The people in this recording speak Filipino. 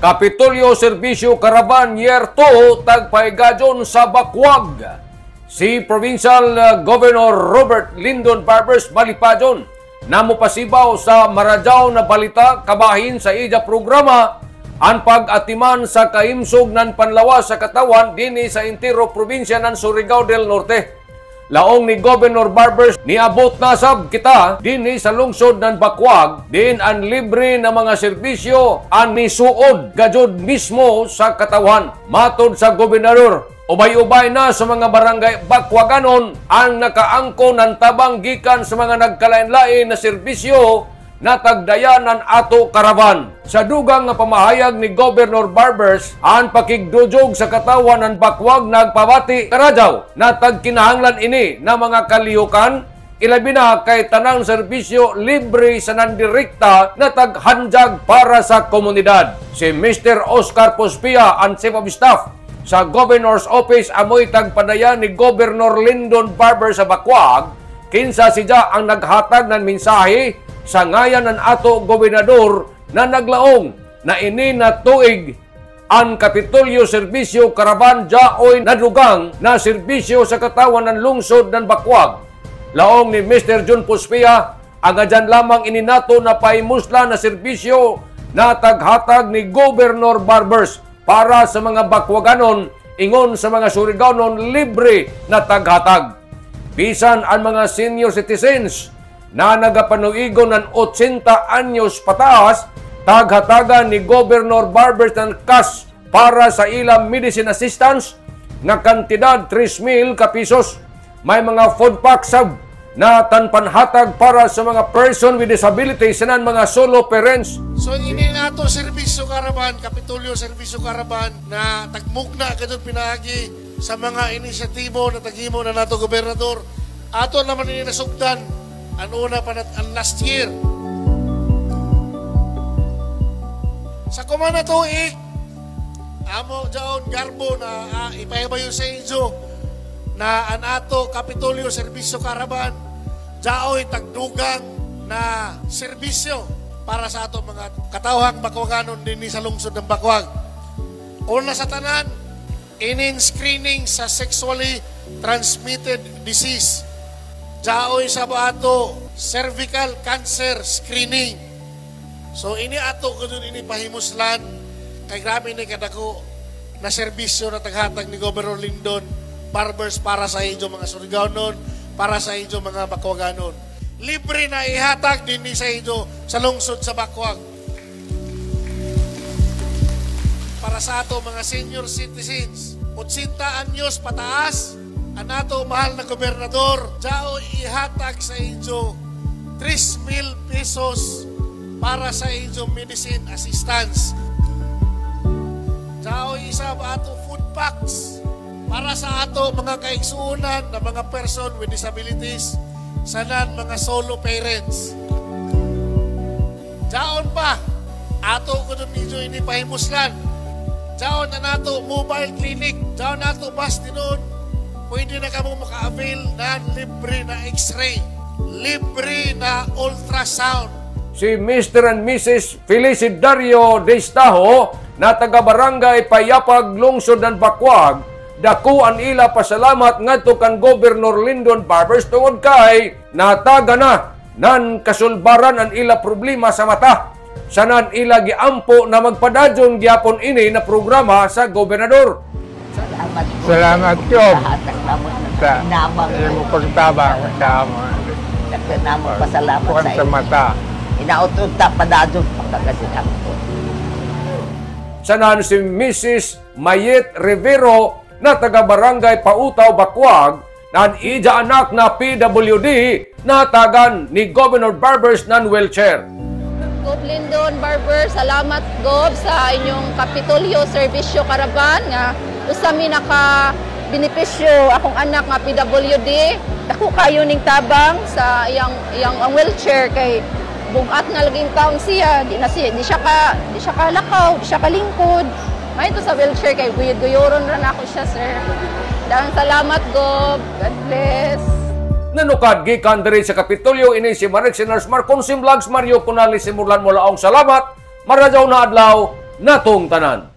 Kapitolyo Serbisyo Caravan Year 2 tagpaigadyon sa Bacuag. Si Provincial Governor Robert Lyndon Barbers Malipadyon namupasibaw sa Maradyaw na balita kabahin sa ija programa ang pag-atiman sa kaimsog nan panlawas sa katawan dinhi sa entero probinsya ng Surigao del Norte. Laong ni Governor Barbers niabot na sab kita dinhi sa lungsod ng Bacuag din ang libre na mga serbisyo ang nisuod gajud mismo sa katawan. Matod sa gobernador, ubay-ubay na sa mga barangay Bacuaganon ang nakaangko ng tabang gikan sa mga nagkalain-lain na serbisyo na tagdayanan ato karavan. Sa dugang nga pamahayag ni Governor Barbers, ang pakigdujog sa katawan ng Bacuag nagpabati karadyaw na tagkinahanglan ini na mga kalihukan, ilabi na kay tanang serbisyo libre sa nandirekta na taghanjag para sa komunidad. Si Mr. Oscar Pospia, ang Chief of Staff sa Governor's Office, amoy tagpadaya ni Governor Lyndon Barbers sa Bacuag, kinsa siya ang naghatag ng mensahe sa ngayan ng ato gobernador na naglaong na ini na tuig ang Kapitolyo Serbisyo Caravan jaoy nadugang na serbisyo sa katawan ng lungsod ng Bacuag. Laong ni Mr. John Pospia, ang adyan lamang ini nato na paimusla na serbisyo na taghatag ni Governor Barbers para sa mga Bacuaganon, ingon sa mga Surigaonon libre na taghatag. Bisan ang mga senior citizens na nagapanuigon ng 80 anyos pataas, taghatagan ni Governor Barbers ng cash para sa ilang medicine assistance nga kantidad 3,000 ka pesos. May mga food packs na tanpanhatag para sa mga person with disabilities sa mga solo parents. So ini nato Serbisyo Caravan, Kapitolyo Serbisyo Caravan na tagmugna kadto pinaagi sa mga inisyatibo na taghimo na nato gobernador. Ato naman ini nasugdan ang una pa ang last year. Sa kumana tuig, amo jaon garbo na ipahibayo sa inyo na ang ato Kapitolyo Serbisyo Caravan jaoy tagdugang na serbisyo para sa ato mga katawhang Bacuaganon din sa lungsod ng Bacuag. Una sa tanan, inin screening sa sexually transmitted disease. Jaoy sa ato cervical cancer screening. So ini ato kung ini pahimuslan kay grabe ni kadako na serbisyo na taghatag ni Governor Lyndon Barbers para sa inyo mga Surigaonon, para sa inyo mga Bacuaganon. Libre na ihatag din sa inyo sa lungsod sa Bacuag. Para sa ato mga senior citizens, 80 anyos pataas, ang ato mahal na gobernador, jao ihatag sa inyo 3,000 pesos para sa inyo medicine assistance. Jao isa ba ato food packs para sa ato mga kaigsuunan na mga person with disabilities, sanan mga solo parents. Jaon pa, ato ko ninyo ini pahimuslan. Jaon na nato mobile clinic, jaon nato bus tinon. Pwede na kamo maka-avail na libre na x-ray, libre na ultrasound. Si Mr. and Mrs. Felicidario Destajo na taga-barangay Payapag, lungsod ng Bacuag, dako ang ila pasalamat ngadto kan Governor Lyndon Barbers tungod kay nataga na nan kasulbaran ang ila problema sa mata. Sanan ila giampo na magpadadyon gyapon ini na programa sa gobernador. Salamat Job sa imo pagtabang sa amo. Namo pasalamat sa mata. Inautunta padadyon pagkagasinap ko. Sanan si Mrs. Mayet Rivero na taga-barangay Pautaw, Bacuag, na ang ija anak na PWD na tagan ni Governor Barbers ng wheelchair. Gob Lyndon Barbers, salamat Gob sa inyong Kapitolyo Serbisyo Caravan nga usami naka benepisyo akong anak nga PWD. Dako kayo ning tabang sa iyang wheelchair kay bugat na laging taon siya, di siya kalakaw, di siya kalingkod. May ito sa wheelchair kay guyod-guyoron ra nako siya, sir. Daghang salamat Gob. God bless. Nanukad gikan diri sa Kapitolyo ini si Marek Sinars Marconsim Vlogs Mario Kunali simulan mo laong salamat. Maradyaw na adlaw. natong tanan.